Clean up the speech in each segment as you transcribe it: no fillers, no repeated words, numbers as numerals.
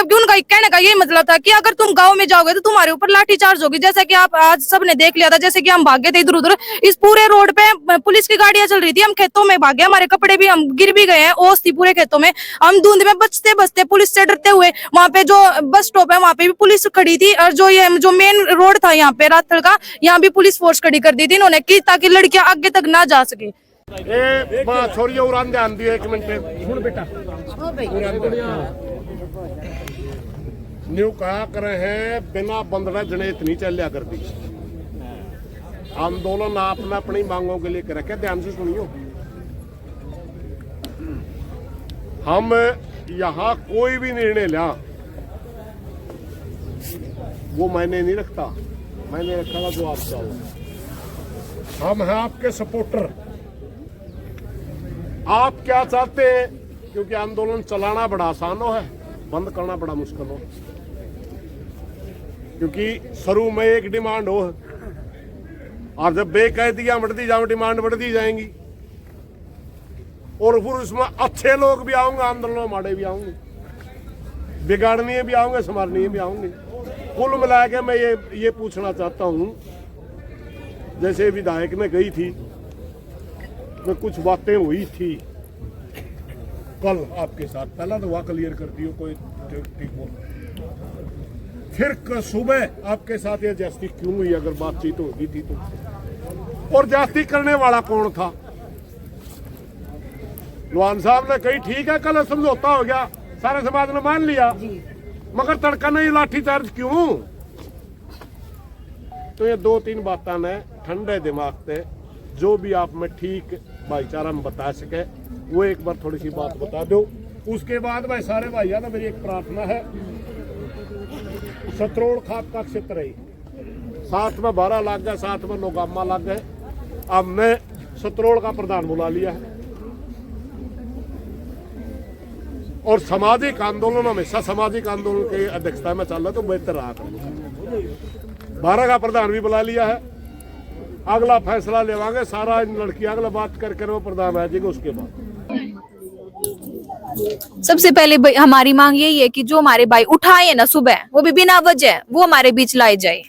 मतलब कि उनका कहने का यही मतलब था कि अगर तुम गांव में जाओगे तो तुम्हारे ऊपर लाठीचार्ज होगी, जैसा कि आप आज सबने देख लिया था। जैसे कि हम भागे थे इधर उधर, इस पूरे रोड पे पुलिस की गाड़ियां चल रही थी, हम खेतों में भागे, हमारे कपड़े भी, हम गिर भी गए हैं, ओस थी पूरे खेतों में, हम धुंध में बचते बचते पुलिस से डरते हुए, वहां पे जो बस स्टॉप है वहां पे भी पुलिस खड़ी थी, और जो मेन रोड था यहाँ पे रातल का, यहाँ भी पुलिस फोर्स खड़ी कर दी थी इन्होंने, की ताकि लड़कियां आगे तक ना जा सके। छोरी उड़ान ध्यान दियो 1 मिनट हुन बेटा न्यू कहा करे हैं बिना बंदड़ा जनेत नहीं चलिया करती। आंदोलन आपने अपनी मांगों के लिए कर रखे, ध्यान से सुनियो। हम यहाँ कोई भी निर्णय लिया वो मैंने नहीं रखता, मैंने रखा जो आप चाहो। हम हैं आपके सपोर्टर। आप क्या चाहते हैं? क्योंकि आंदोलन चलाना बड़ा आसान हो है, बंद करना बड़ा मुश्किल हो, क्योंकि शुरू में एक डिमांड हो और जब बेकायदियां बढ़ती जाओ डिमांड बढ़ती जाएंगी, और फिर उसमें अच्छे लोग भी आऊंगे, आंदोलन माड़े भी आऊंगे, बिगाड़ने भी आऊंगे, संभालने भी आऊंगे। कुल मिला के मैं ये पूछना चाहता हूं, जैसे विधायक ने कही थी में कुछ बातें हुई थी कल आपके साथ, पहला तो वह क्लियर कर दियो कोई ठीक हो। फिर सुबह आपके साथ ये ज्यादती क्यों हुई? अगर बातचीत होगी थी तो, और ज्यादती करने वाला कौन था? लोहान साहब ने कही ठीक है कल समझौता हो गया, सारे समाज ने मान लिया, मगर तड़का नहीं लाठीचार्ज क्यों? तो ये 2-3 बातें ने ठंडे दिमाग से जो भी आप में ठीक भाईचारा में बता सके वो एक बार थोड़ी सी बात बता दो। उसके बाद भाई सारे भाइयों ने मेरी एक प्रार्थना है, सतरोड़ खाप का क्षेत्र है, साथ में 12 लाख गए, साथ में नौगामा लाग गए। अब मैं सतरोड़ का प्रधान बुला लिया है, और सामाजिक आंदोलन हमेशा सामाजिक आंदोलन की अध्यक्षता में चल रहा तो बेहतर रहा कर 12 का प्रधान भी बुला लिया है। अगला फैसला लेवांगे, सारा लड़की अगला बात करके वो प्रधान आ जाएगा। उसके बाद सबसे पहले हमारी मांग यही है कि जो हमारे भाई उठाए ना सुबह, वो भी बिना वजह, वो हमारे बीच लाए जाए।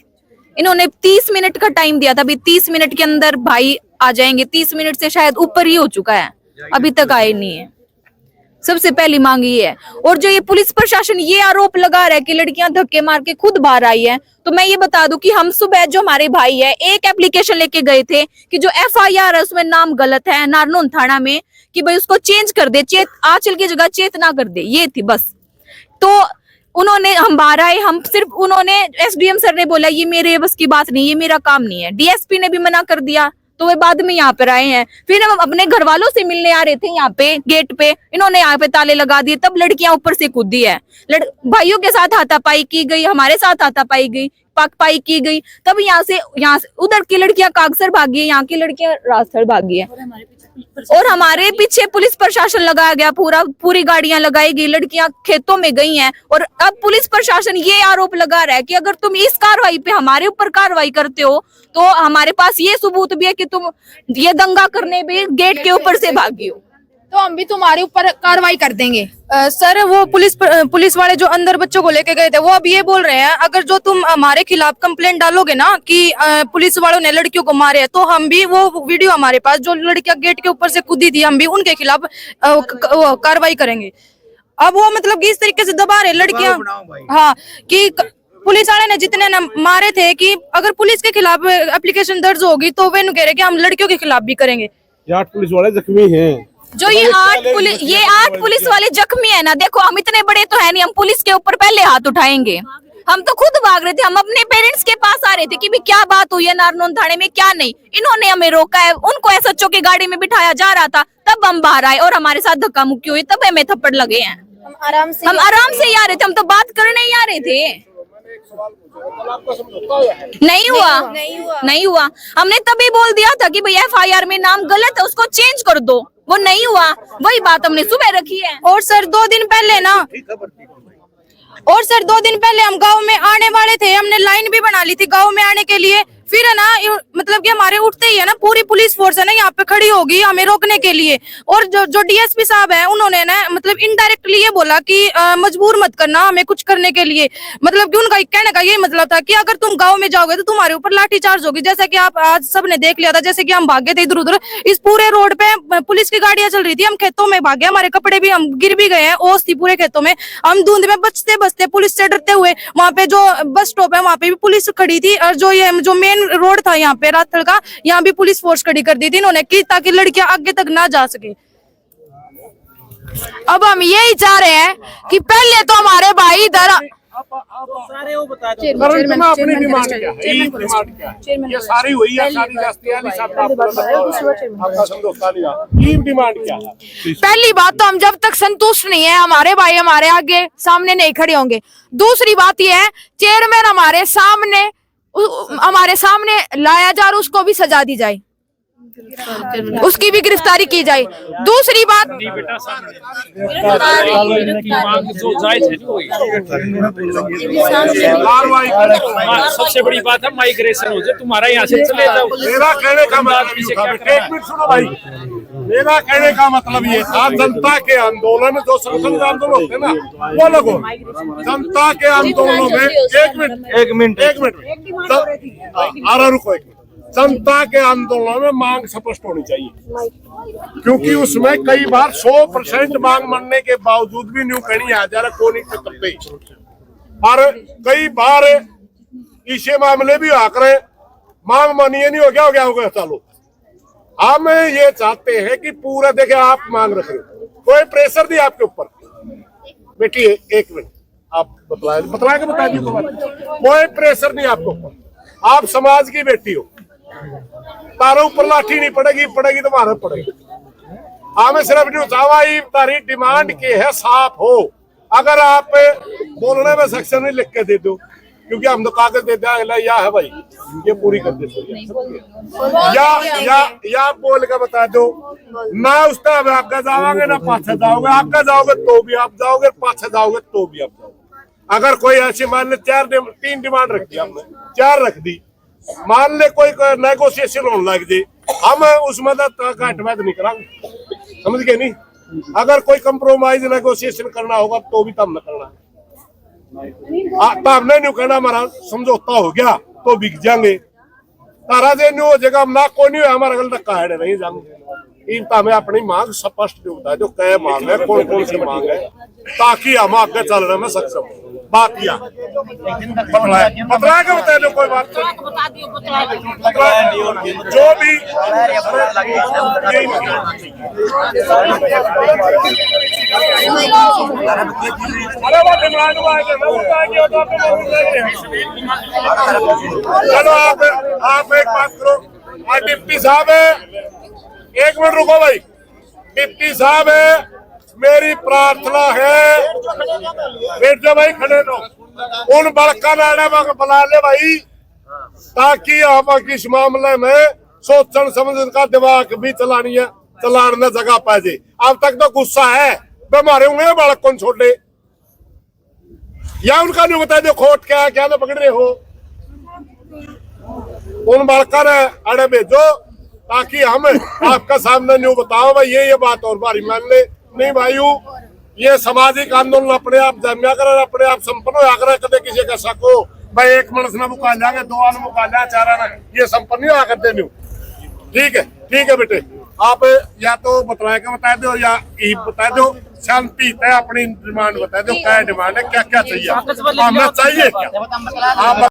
इन्होंने 30 मिनट का टाइम दिया था, अभी 30 मिनट के अंदर भाई आ जाएंगे, 30 मिनट से शायद ऊपर ही हो चुका है, अभी तक आए नहीं है। सबसे पहली मांग ये है। और जो ये पुलिस प्रशासन ये आरोप लगा रहा है कि लड़कियां धक्के मार के खुद बाहर आई है, तो मैं ये बता दूं कि हम सुबह जो हमारे भाई है एक एप्लीकेशन लेके गए थे कि जो FIR है उसमें नाम गलत है नारनौल थाना में, कि भाई उसको चेंज कर दे, आंचल की जगह चेतना कर दे, ये थी बस। तो उन्होंने, हम बाहर आए, हम सिर्फ, उन्होंने SDM सर ने बोला ये मेरे बस की बात नहीं, ये मेरा काम नहीं है। DSP ने भी मना कर दिया, तो वे बाद में यहाँ पर आए हैं। फिर हम अपने घर वालों से मिलने आ रहे थे यहाँ पे गेट पे, इन्होंने यहाँ पे ताले लगा दिए, तब लड़कियां ऊपर से कूदी है। भाइयों के साथ हाथापाई की गई, हमारे साथ हाथापाई गई, पाई की गई, तब यहाँ से उधर की लड़कियां कागसर भागी है, यहाँ की लड़कियां राजसर भागी है, और हमारे पीछे पुलिस प्रशासन लगाया गया, पूरी गाड़ियां लगाई गई, लड़कियां खेतों में गई हैं। और अब पुलिस प्रशासन ये आरोप लगा रहा है कि अगर तुम इस कार्रवाई पे हमारे ऊपर कार्रवाई करते हो तो हमारे पास ये सबूत भी है कि तुम ये दंगा करने भी गेट के ऊपर से भागी हो, तो हम भी तुम्हारे ऊपर कार्रवाई कर देंगे। सर वो पुलिस वाले जो अंदर बच्चों को लेके गए थे वो अब ये बोल रहे हैं अगर जो तुम हमारे खिलाफ कंप्लेंट डालोगे ना कि पुलिस वालों ने लड़कियों को मारे है, तो हम भी वो वीडियो हमारे पास जो लड़कियां गेट के ऊपर से कूदी थी, हम भी उनके खिलाफ कार्रवाई करेंगे। अब वो मतलब कि इस तरीके से दबा रहे लड़कियां, हाँ, कि पुलिस वाले ने जितने न मारे थे कि अगर पुलिस के खिलाफ एप्लीकेशन दर्ज होगी तो वे कह रहे कि हम लड़कियों के खिलाफ भी करेंगे। 8 पुलिस वाले जख्मी हैं। जो ये 8 पुलिस वाले जख्मी है ना, देखो हम इतने बड़े तो है नहीं, हम पुलिस के ऊपर पहले हाथ उठाएंगे। हम तो खुद भाग रहे थे, हम अपने पेरेंट्स के पास आ रहे थे कि भी क्या बात हुई है नारनौल थाने में, क्या नहीं। इन्होंने हमें रोका है, उनको SHO की गाड़ी में बिठाया जा रहा था, तब हम बाहर आए और हमारे साथ धक्का मुक्की हुई, तब हमें थप्पड़ लगे हैं। हम आराम से ही आ रहे थे, हम तो बात करने ही आ रहे थे। नहीं हुआ। हमने तभी बोल दिया था कि भाई FIR में नाम गलत है, उसको चेंज कर दो, वो नहीं हुआ। वही बात हमने सुबह रखी है। और सर 2 दिन पहले हम गांव में आने वाले थे, हमने लाइन भी बना ली थी गांव में आने के लिए, फिर है ना मतलब कि हमारे उठते ही है ना पूरी पुलिस फोर्स है ना यहाँ पे खड़ी होगी हमें रोकने के लिए। और जो डीएसपी साहब है उन्होंने ना मतलब इनडायरेक्टली ये बोला कि मजबूर मत करना हमें कुछ करने के लिए। मतलब कि उनका कहने का यही मतलब था कि अगर तुम गाँव में जाओगे तो तुम्हारे ऊपर लाठीचार्ज होगी। जैसा कि आप आज सबने देख लिया था, जैसे कि हम भागे थे इधर उधर, इस पूरे रोड पे पुलिस की गाड़ियां चल रही थी, हम खेतों में भागे, हमारे कपड़े भी हम गिर भी गए हैं, ओस थी पूरे खेतों में, हम धुंध में बचते बचते पुलिस से डरते हुए, वहां पे जो बस स्टॉप है वहां पे भी पुलिस खड़ी थी, और जो मेन रोड था यहाँ पे रातल का, यहाँ भी पुलिस फोर्स खड़ी कर दी थी इन्होंने कि ताकि लड़कियां आगे तक ना जा सके। अब हम यही चाह रहे हैं कि पहले तो हमारे भाई इधर करंट में अपनी डिमांड क्या है, ये डिमांड क्या है, ये सारी हुई है, सारी दस्तियाली सब आपका समझौता लिया, ये डिमांड क्या है। पहली बात तो हम जब तक संतुष्ट नहीं है हमारे भाई हमारे आगे सामने नहीं खड़े होंगे। दूसरी बात यह है चेयरमैन हमारे सामने लाया जाए और उसको भी सजा दी जाए, उसकी भी गिरफ्तारी की जाए। दूसरी बात सबसे बड़ी बात है माइग्रेशन हो जाए, तुम्हारा यहाँ से चले जाओ। मेरा कहने का मतलब एक मिनट सुनो भाई, मेरा कहने का मतलब ये था जनता के आंदोलन जो संसद आंदोलन होते ना वो लोगों जनता के आंदोलनों में एक मिनट रुको एक मिनट, जनता के आंदोलनों में मांग स्पष्ट होनी चाहिए, क्योंकि उसमें कई बार 100% मांग मानने के बावजूद भी न्यू कहनी आ जा रहा कोनी के तब्बे, और कई बार इसे मामले भी आकर मांग मानिए नहीं हो गया चलो। हम ये चाहते हैं कि पूरा देखे आप मांग रख रहे हो, कोई प्रेशर नहीं आपके ऊपर, बेटी एक मिनट आप बता दीजिए, कोई प्रेशर नहीं आपके ऊपर, आप समाज की बेटी हो, तारे ऊपर लाठी नहीं पड़ेगी तुम्हारे पड़ेगी। हमें सिर्फ चाहवाई तारी डिमांड की है साफ हो, अगर आप बोलने में सक्षम नहीं लिख के दे दो, क्योंकि हम तो कागज देते हैं या है भाई ये पूरी कर दे, या बोल के बता दो ना उस तरह आगे जाओगे ना पाछे जाओगे, आगे जाओगे तो भी आप जाओगे, पाछे जाओगे तो भी आप जाओगे। अगर कोई ऐसी मान ले 3 डिमांड रख दी आपने, 4 रख दी, मान ले कोई नेगोशिएशन होने लग जाए, हम उस मदद का हटवाद नहीं करांगे, समझ गए नहीं। अगर कोई कंप्रोमाइज नेगोशिएशन करना होगा तो भी तब न करना, हमने न्यू कहना हमारा समझौता हो गया तो बिक जाएंगे, तारा जे न्यू हो जाएगा ना कोई नहीं हमारा गल धक्का है नहीं जाएंगे। इन हमें अपनी मांग स्पष्ट होता है, जो क्या मांग है, कौन सी मांग है, ताकि हम आगे चलने में सक्षम हो। बात किया बतला के बता दो, कोई बात जो भी चलो आप एक बात करो, डिप्टी साहब है, एक मिनट रुको भाई, डिप्टी साहब है, मेरी प्रार्थना है बैठ जाओ भाई, खड़े रहो, उन बड़का नाड़े में बुला ले भाई, ताकि हम इस मामले में सोचन समझ का दिमाग भी चलानी है, चलाने जगह पा जाए। अब तक तो गुस्सा है मारे होंगे बालक कौन छोड़े, या उनका नहीं बता दो खोट क्या तो पकड़ रहे हो, उन बड़का ने अड़े भेजो ताकि हम आपका सामने नहीं बताओ भाई ये बात और बारी मान ले नहीं भाई, ये सामाजिक आंदोलन अपने आप जमिया कर, अपने आप संपन्न हो कर, कदे किसी का शक हो भाई एक मनस ना मुका जाएंगे, 2 आने मुका जाए, 4 आना, ये संपन्न नहीं आकर देने। ठीक है बेटे, आप या तो बता दो या बता दो, शांति तय अपनी डिमांड बता दो, क्या डिमांड है, क्या चाहिए, हमें चाहिए क्या आप